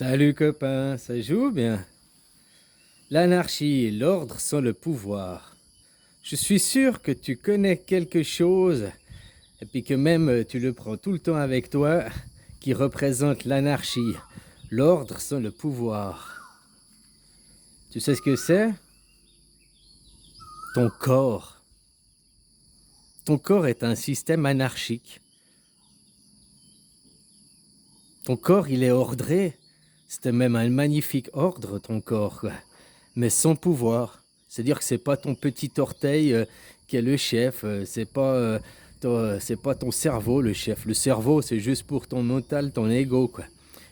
Salut copain, ça joue bien? L'anarchie, l'ordre sans le pouvoir. Je suis sûr que tu connais quelque chose, et puis que même tu le prends tout le temps avec toi, qui représente l'anarchie, l'ordre sans le pouvoir. Tu sais ce que c'est? Ton corps. Ton corps est un système anarchique. Ton corps, il est ordré. C'est même un magnifique ordre, ton corps, quoi. Mais sans pouvoir. C'est-à-dire que c'est pas ton petit orteil qui est le chef, c'est pas ton cerveau le chef. Le cerveau, c'est juste pour ton mental, ton ego, quoi.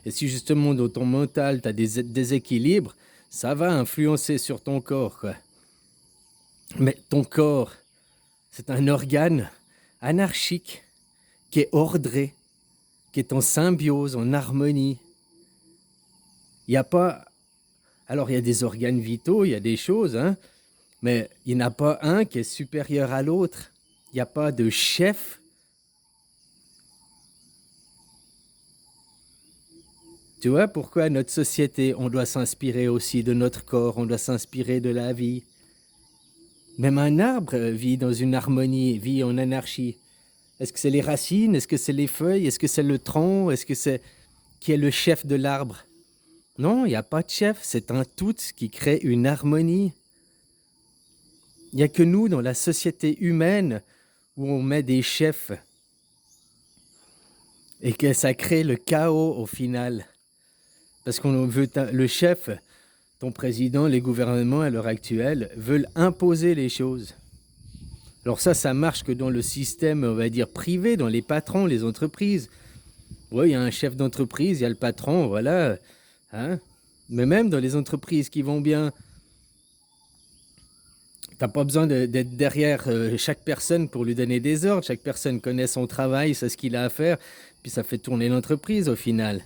Et si justement dans ton mental, tu as des déséquilibres, ça va influencer sur ton corps, quoi. Mais ton corps, c'est un organe anarchique qui est ordré, qui est en symbiose, en harmonie. Il n'y a pas... Alors, il y a des organes vitaux, il y a des choses, hein, mais il n'y en a pas un qui est supérieur à l'autre. Il n'y a pas de chef. Tu vois pourquoi notre société, on doit s'inspirer aussi de notre corps, on doit s'inspirer de la vie. Même un arbre vit dans une harmonie, vit en anarchie. Est-ce que c'est les racines? Est-ce que c'est les feuilles? Est-ce que c'est le tronc? Est-ce que c'est qui est le chef de l'arbre? Non, il n'y a pas de chef, c'est un tout qui crée une harmonie. Il n'y a que nous, dans la société humaine, où on met des chefs et que ça crée le chaos au final. Parce qu'on veut le chef, ton président, les gouvernements à l'heure actuelle veulent imposer les choses. Alors ça marche que dans le système, on va dire, privé, dans les patrons, les entreprises. Oui, il y a un chef d'entreprise, il y a le patron, voilà. Hein? Mais même dans les entreprises qui vont bien, t'as pas besoin d'être derrière chaque personne pour lui donner des ordres. Chaque personne connaît son travail, sait ce qu'il a à faire, puis ça fait tourner l'entreprise au final.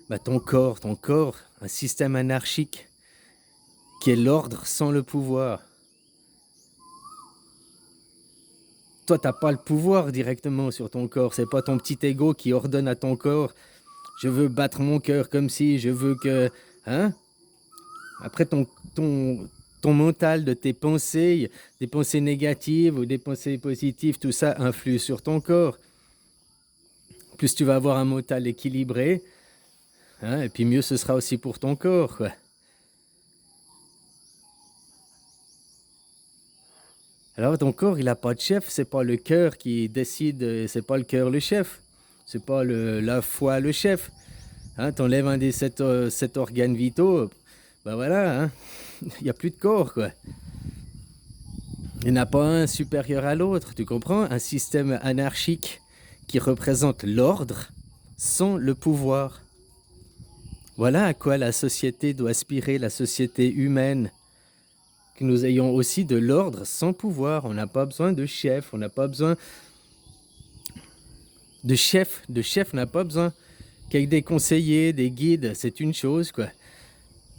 Bah, ton corps, un système anarchique qui est l'ordre sans le pouvoir. Toi, t'as pas le pouvoir directement sur ton corps. C'est pas ton petit ego qui ordonne à ton corps. Je veux battre mon cœur comme si, je veux que, hein? Après ton mental de tes pensées, des pensées négatives ou des pensées positives, tout ça influe sur ton corps. Plus tu vas avoir un mental équilibré, hein, et puis mieux ce sera aussi pour ton corps, quoi. Alors ton corps, il n'a pas de chef, c'est pas le cœur qui décide, c'est pas le cœur le chef, c'est pas la foi le chef. Hein, t'enlèves un des sept organes vitaux, ben voilà, hein, il n'y a plus de corps, quoi. Il n'y en a pas un supérieur à l'autre, tu comprends? Un système anarchique qui représente l'ordre sans le pouvoir. Voilà à quoi la société doit aspirer, la société humaine. Que nous ayons aussi de l'ordre sans pouvoir. On n'a pas besoin de chef, on n'a pas besoin de chef. De chef, on n'a pas besoin. Qu'avec des conseillers, des guides, c'est une chose, quoi.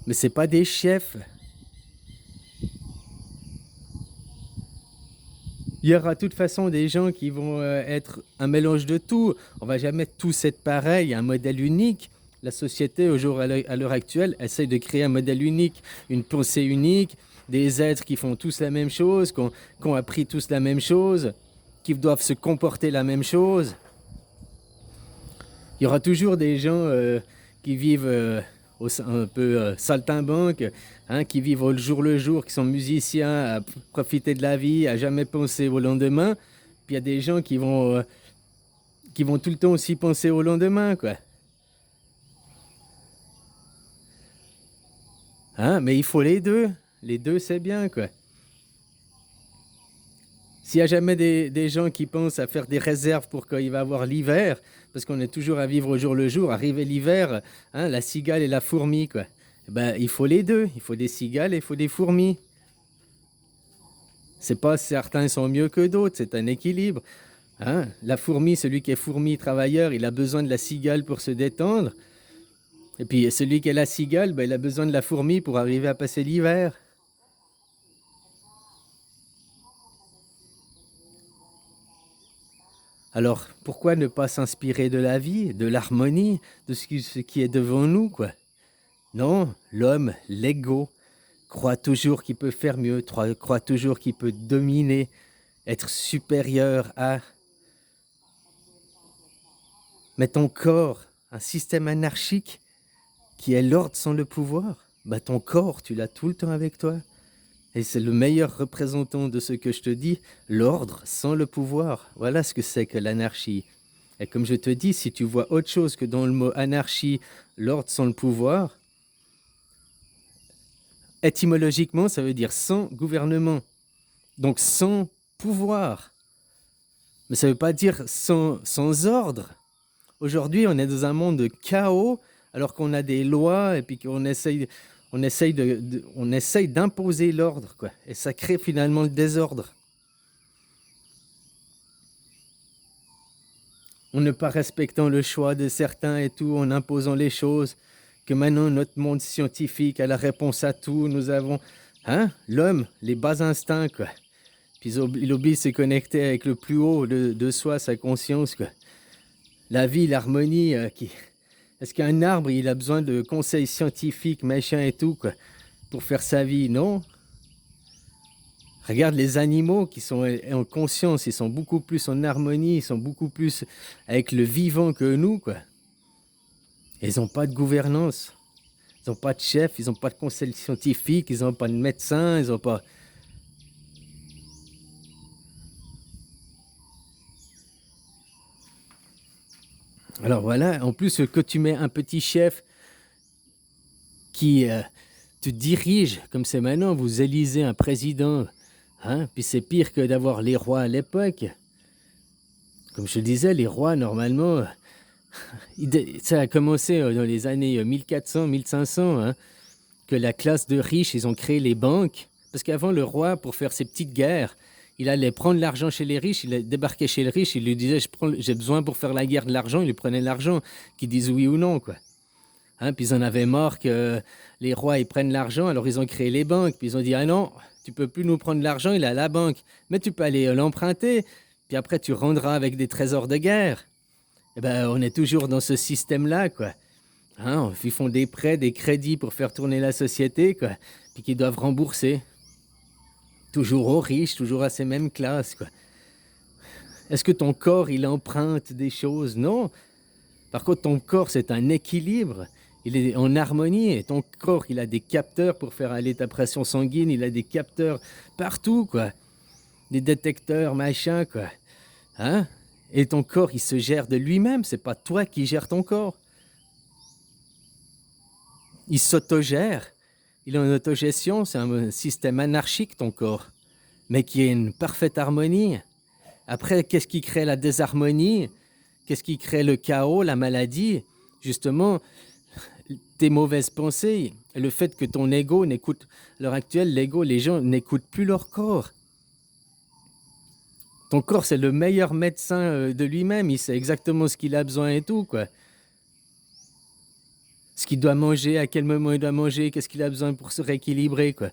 Mais c'est pas des chefs. Il y aura de toute façon des gens qui vont être un mélange de tout. On va jamais tous être pareil, un modèle unique. La société, à l'heure actuelle, essaye de créer un modèle unique, une pensée unique, des êtres qui font tous la même chose, qui ont appris tous la même chose, qui doivent se comporter la même chose. Il y aura toujours des gens qui vivent un peu saltimbanques, hein, qui vivent au jour le jour, qui sont musiciens, à profiter de la vie, à jamais penser au lendemain. Puis il y a des gens qui vont tout le temps aussi penser au lendemain, quoi. Hein, mais il faut les deux. Les deux, c'est bien, quoi. S'il y a jamais des gens qui pensent à faire des réserves pour quand il va avoir l'hiver, parce qu'on est toujours à vivre au jour le jour, arriver l'hiver, hein, la cigale et la fourmi, quoi. Eh ben, il faut les deux. Il faut des cigales et il faut des fourmis. C'est pas certains sont mieux que d'autres, c'est un équilibre. Hein? La fourmi, celui qui est fourmi travailleur, il a besoin de la cigale pour se détendre. Et puis celui qui est la cigale, ben, il a besoin de la fourmi pour arriver à passer l'hiver. Alors, pourquoi ne pas s'inspirer de la vie, de l'harmonie, de ce qui est devant nous, quoi? Non, l'homme, l'ego, croit toujours qu'il peut faire mieux, croit toujours qu'il peut dominer, être supérieur à... Mais ton corps, un système anarchique qui est l'ordre sans le pouvoir, bah ton corps, tu l'as tout le temps avec toi. Et c'est le meilleur représentant de ce que je te dis, l'ordre sans le pouvoir. Voilà ce que c'est que l'anarchie. Et comme je te dis, si tu vois autre chose que dans le mot anarchie, l'ordre sans le pouvoir, étymologiquement, ça veut dire sans gouvernement. Donc sans pouvoir. Mais ça ne veut pas dire sans ordre. Aujourd'hui, on est dans un monde de chaos, alors qu'on a des lois et puis qu'on essaye d'imposer l'ordre, quoi. Et ça crée finalement le désordre. En ne pas respectant le choix de certains et tout, en imposant les choses, que maintenant notre monde scientifique a la réponse à tout, nous avons, l'homme, les bas instincts, quoi. Puis il oblige se connecter avec le plus haut de soi, sa conscience, quoi. La vie, l'harmonie, est-ce qu'un arbre, il a besoin de conseils scientifiques, machin et tout, quoi, pour faire sa vie? Non. Regarde les animaux qui sont en conscience, ils sont beaucoup plus en harmonie, ils sont beaucoup plus avec le vivant que nous, quoi. Ils n'ont pas de gouvernance, ils n'ont pas de chef, ils n'ont pas de conseil scientifique, ils n'ont pas de médecin, ils n'ont pas... Alors voilà, en plus que tu mets un petit chef qui te dirige, comme c'est maintenant, vous élisez un président, puis c'est pire que d'avoir les rois à l'époque. Comme je te disais, les rois, normalement, ça a commencé dans les années 1400, 1500, que la classe de riches, ils ont créé les banques. Parce qu'avant, le roi, pour faire ses petites guerres, il allait prendre l'argent chez les riches, il débarquait chez le riche, il lui disait j'ai besoin pour faire la guerre de l'argent, il lui prenait l'argent, qu'ils disent oui ou non, quoi. Puis ils en avaient marre que les rois ils prennent l'argent, alors ils ont créé les banques, puis ils ont dit ah non, tu peux plus nous prendre l'argent, il est à la banque, mais tu peux aller l'emprunter, puis après tu rendras avec des trésors de guerre. Eh ben on est toujours dans ce système-là, quoi. Ils font des prêts, des crédits pour faire tourner la société, quoi, puis qu'ils doivent rembourser. Toujours aux riches, toujours à ces mêmes classes, quoi. Est-ce que ton corps, il emprunte des choses? Non. Par contre, ton corps, c'est un équilibre. Il est en harmonie et ton corps, il a des capteurs pour faire aller ta pression sanguine. Il a des capteurs partout, quoi. Des détecteurs, machin, quoi. Et ton corps, il se gère de lui-même. C'est pas toi qui gères ton corps. Il s'autogère. Il est en autogestion. C'est un système anarchique, ton corps. Mais qui est une parfaite harmonie. Après, qu'est-ce qui crée la désharmonie? Qu'est-ce qui crée le chaos, la maladie? Justement, tes mauvaises pensées, le fait que ton ego n'écoute... À l'heure actuelle, l'ego, les gens n'écoutent plus leur corps. Ton corps, c'est le meilleur médecin de lui-même. Il sait exactement ce qu'il a besoin et tout, quoi. Ce qu'il doit manger, à quel moment il doit manger, qu'est-ce qu'il a besoin pour se rééquilibrer, quoi.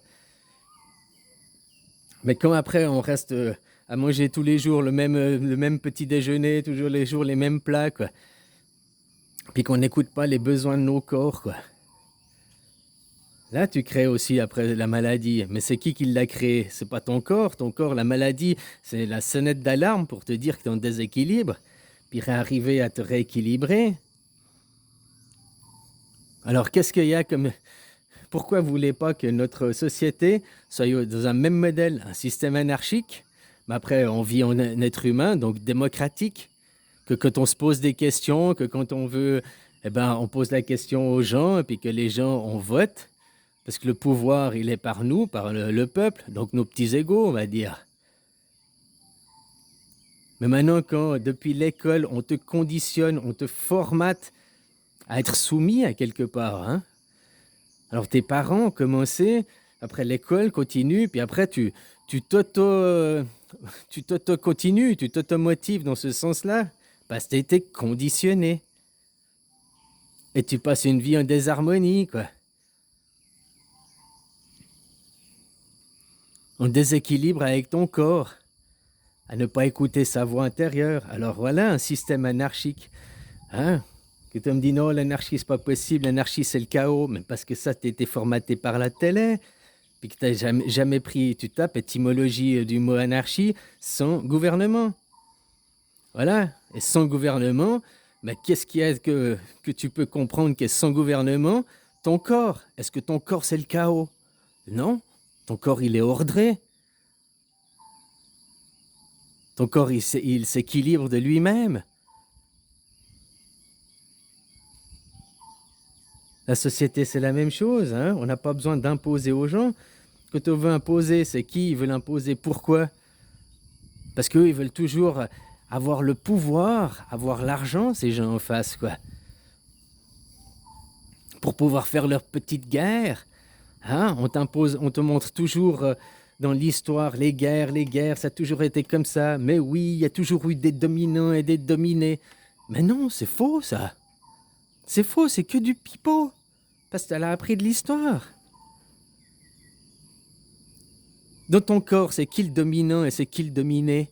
Mais quand après, on reste à manger tous les jours le même petit déjeuner, toujours les jours les mêmes plats, quoi. Puis qu'on n'écoute pas les besoins de nos corps, quoi. Là, tu crées aussi après la maladie. Mais c'est qui l'a créé? C'est pas ton corps. Ton corps, la maladie, c'est la sonnette d'alarme pour te dire que tu es en déséquilibre. Puis arriver à te rééquilibrer. Alors, qu'est-ce qu'il y a comme... Pourquoi vous voulez pas que notre société soit dans un même modèle, un système anarchique? Mais après, on vit en être humain, donc démocratique. Que quand on se pose des questions, que quand on veut, on pose la question aux gens, et puis que les gens, on vote. Parce que le pouvoir, il est par nous, par le peuple, donc nos petits égos, on va dire. Mais maintenant, quand depuis l'école, on te conditionne, on te formate à être soumis à quelque part, Alors tes parents ont commencé, après l'école, continue, puis après tu t'auto-continues, tu t'auto-motives dans ce sens-là, parce que tu été conditionné. Et tu passes une vie en désharmonie, quoi. En déséquilibre avec ton corps, à ne pas écouter sa voix intérieure. Alors voilà un système anarchique. Que tu me dis non, l'anarchie, c'est pas possible, l'anarchie, c'est le chaos, mais parce que ça, tu été formaté par la télé, puis que tu n'as jamais pris, tu tapes étymologie du mot anarchie, sans gouvernement. Voilà, et sans gouvernement, bah, qu'est-ce qu'il y a que tu peux comprendre qu'est sans gouvernement? Ton corps. Est-ce que ton corps, c'est le chaos? Non, ton corps, il est ordré. Ton corps, il s'équilibre de lui-même. La société, c'est la même chose. Hein? On n'a pas besoin d'imposer aux gens. Quand on veut imposer, c'est qui? Ils veulent imposer pourquoi? Parce qu'eux, ils veulent toujours avoir le pouvoir, avoir l'argent, ces gens en face, quoi. Pour pouvoir faire leur petite guerre. Hein? On t'impose, on te montre toujours dans l'histoire les guerres, ça a toujours été comme ça. Mais oui, il y a toujours eu des dominants et des dominés. Mais non, c'est faux, ça. C'est faux, c'est que du pipeau. Parce que tu as appris de l'histoire. Dans ton corps, c'est qui le dominant et c'est qui le dominé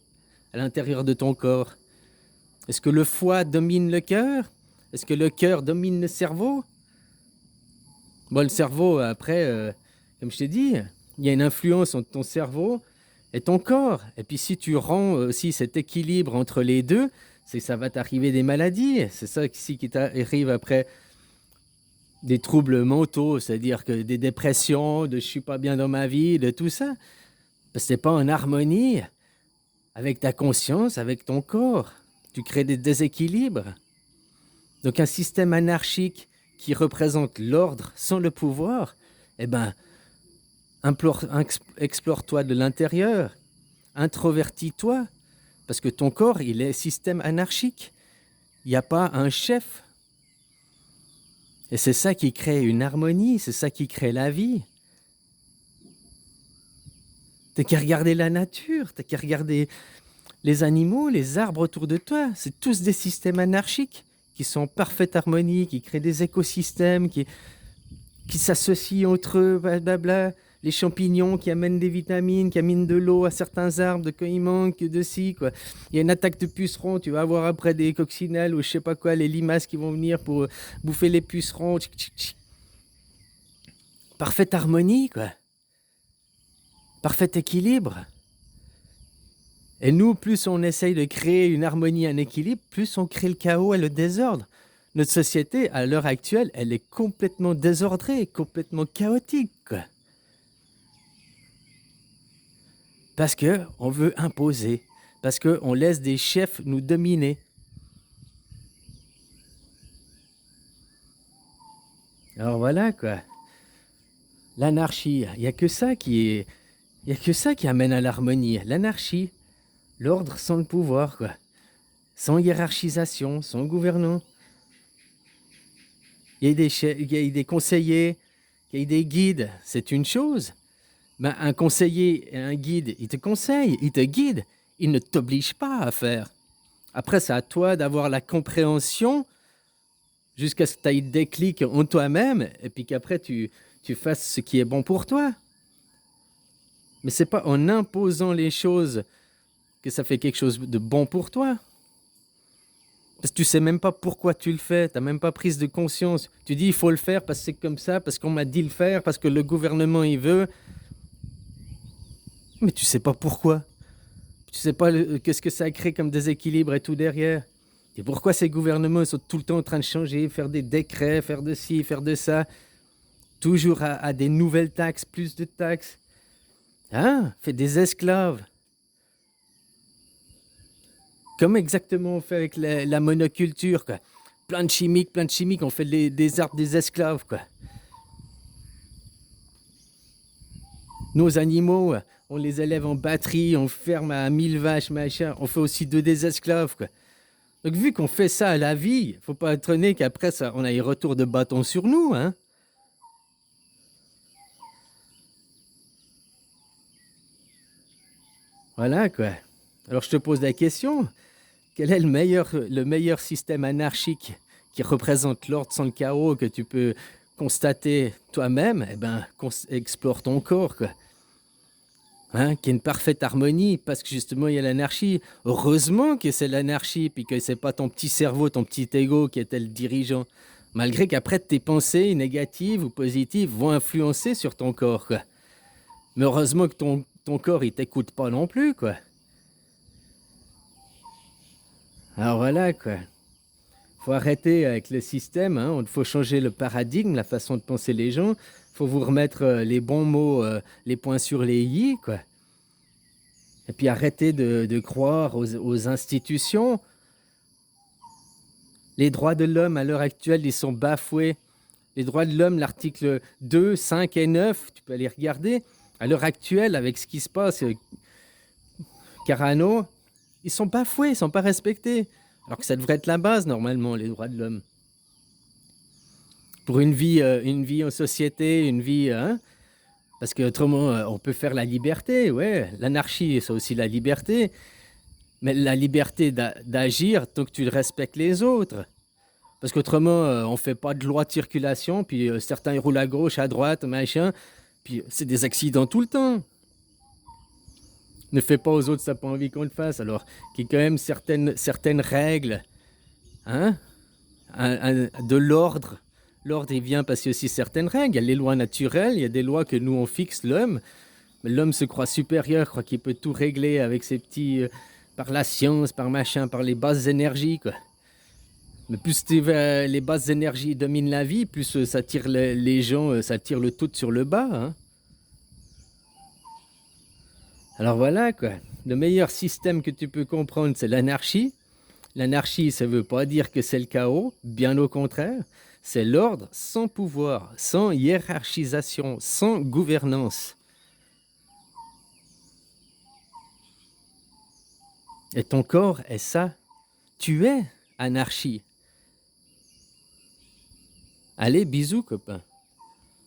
à l'intérieur de ton corps? Est-ce que le foie domine le cœur? Est-ce que le cœur domine le cerveau? Bon, le cerveau, après, comme je t'ai dit, il y a une influence entre ton cerveau et ton corps. Et puis si tu rends aussi cet équilibre entre les deux, c'est que ça va t'arriver des maladies. C'est ça ici qui t'arrive après des troubles mentaux, c'est-à-dire que des dépressions, de je suis pas bien dans ma vie, de tout ça. Parce que c'est pas en harmonie avec ta conscience, avec ton corps. Tu crées des déséquilibres. Donc un système anarchique qui représente l'ordre sans le pouvoir, eh ben, explore-toi de l'intérieur, introvertis-toi, parce que ton corps, il est système anarchique. Il n'y a pas un chef. Et c'est ça qui crée une harmonie, c'est ça qui crée la vie. T'as qu'à regarder la nature, t'as qu'à regarder les animaux, les arbres autour de toi. C'est tous des systèmes anarchiques qui sont en parfaite harmonie, qui créent des écosystèmes, qui s'associent entre eux, blablabla. Les champignons qui amènent des vitamines, qui amènent de l'eau à certains arbres, de quand il manque, de ci, quoi. Il y a une attaque de pucerons, tu vas avoir après des coccinelles ou je sais pas quoi, les limaces qui vont venir pour bouffer les pucerons. Parfaite harmonie, quoi. Parfait équilibre. Et nous, plus on essaye de créer une harmonie, un équilibre, plus on crée le chaos et le désordre. Notre société, à l'heure actuelle, elle est complètement désordrée, complètement chaotique, quoi. Parce qu'on veut imposer, parce qu'on laisse des chefs nous dominer. Alors voilà, quoi. L'anarchie, il n'y a que ça qui amène à l'harmonie. L'anarchie, l'ordre sans le pouvoir, quoi. Sans hiérarchisation, sans gouvernant. Il y a des conseillers, il y a des guides, c'est une chose. Ben, un conseiller et un guide, il te conseille, il te guide, il ne t'oblige pas à faire. Après, c'est à toi d'avoir la compréhension jusqu'à ce que tu aies le déclic en toi-même et puis qu'après tu fasses ce qui est bon pour toi. Mais c'est pas en imposant les choses que ça fait quelque chose de bon pour toi. Parce que tu sais même pas pourquoi tu le fais, tu n'as même pas prise de conscience. Tu dis il faut le faire parce que c'est comme ça, parce qu'on m'a dit le faire, parce que le gouvernement il veut. Mais tu sais pas pourquoi. Tu sais pas qu'est-ce que ça crée comme déséquilibre et tout derrière. Et pourquoi ces gouvernements sont tout le temps en train de changer, faire des décrets, faire de ci, faire de ça. Toujours à des nouvelles taxes, plus de taxes. Hein? Fait des esclaves. Comme exactement on fait avec la monoculture, quoi. Plein de chimiques, on fait des arbres des esclaves, quoi. Nos animaux, on les élève en batterie, on ferme à 1000 vaches, machin. On fait aussi des esclaves, quoi. Donc vu qu'on fait ça à la vie, faut pas étonner qu'après ça, on a un retour de bâton sur nous, hein. Voilà, quoi. Alors je te pose la question, quel est le meilleur système anarchique qui représente l'ordre sans le chaos que tu peux constater toi-même? Eh ben, explore ton corps, quoi. hein, qu'il y ait une parfaite harmonie, parce que justement il y a l'anarchie. Heureusement que c'est l'anarchie, puis que c'est pas ton petit cerveau, ton petit ego qui était le dirigeant. Malgré qu'après tes pensées négatives ou positives vont influencer sur ton corps, quoi. Mais heureusement que ton corps il t'écoute pas non plus, quoi. Alors voilà, quoi. Faut arrêter avec le système, hein. Il faut changer le paradigme, la façon de penser les gens. Faut vous remettre les bons mots, les points sur les i, quoi. Et puis arrêter de croire aux institutions. Les droits de l'homme, à l'heure actuelle, ils sont bafoués. Les droits de l'homme, l'article 2, 5 et 9, tu peux aller regarder. À l'heure actuelle, avec ce qui se passe, Carano, ils sont bafoués, ils ne sont pas respectés. Alors que ça devrait être la base, normalement, les droits de l'homme. Pour une vie en société, une vie... Hein, parce qu'autrement, on peut faire la liberté, ouais. L'anarchie, c'est aussi la liberté. Mais la liberté d'agir tant que tu respectes les autres. Parce qu'autrement, on ne fait pas de loi de circulation, puis certains ils roulent à gauche, à droite, machin. Puis c'est des accidents tout le temps. Ne fais pas aux autres, ça n'a pas envie qu'on le fasse. Alors qu'il y ait quand même certaines règles, hein, de l'ordre. L'ordre, il vient parce qu'il y a aussi certaines règles. Il y a les lois naturelles, il y a des lois que nous, on fixe, l'homme. Mais l'homme se croit supérieur, croit qu'il peut tout régler avec ses petits... par la science, par machin, par les basses énergies, quoi. Mais plus les basses énergies dominent la vie, plus ça tire les gens, ça tire le tout sur le bas, hein. Alors voilà, quoi. Le meilleur système que tu peux comprendre, c'est l'anarchie. L'anarchie, ça ne veut pas dire que c'est le chaos, bien au contraire. C'est l'ordre sans pouvoir, sans hiérarchisation, sans gouvernance. Et ton corps est ça. Tu es anarchie. Allez, bisous, copain.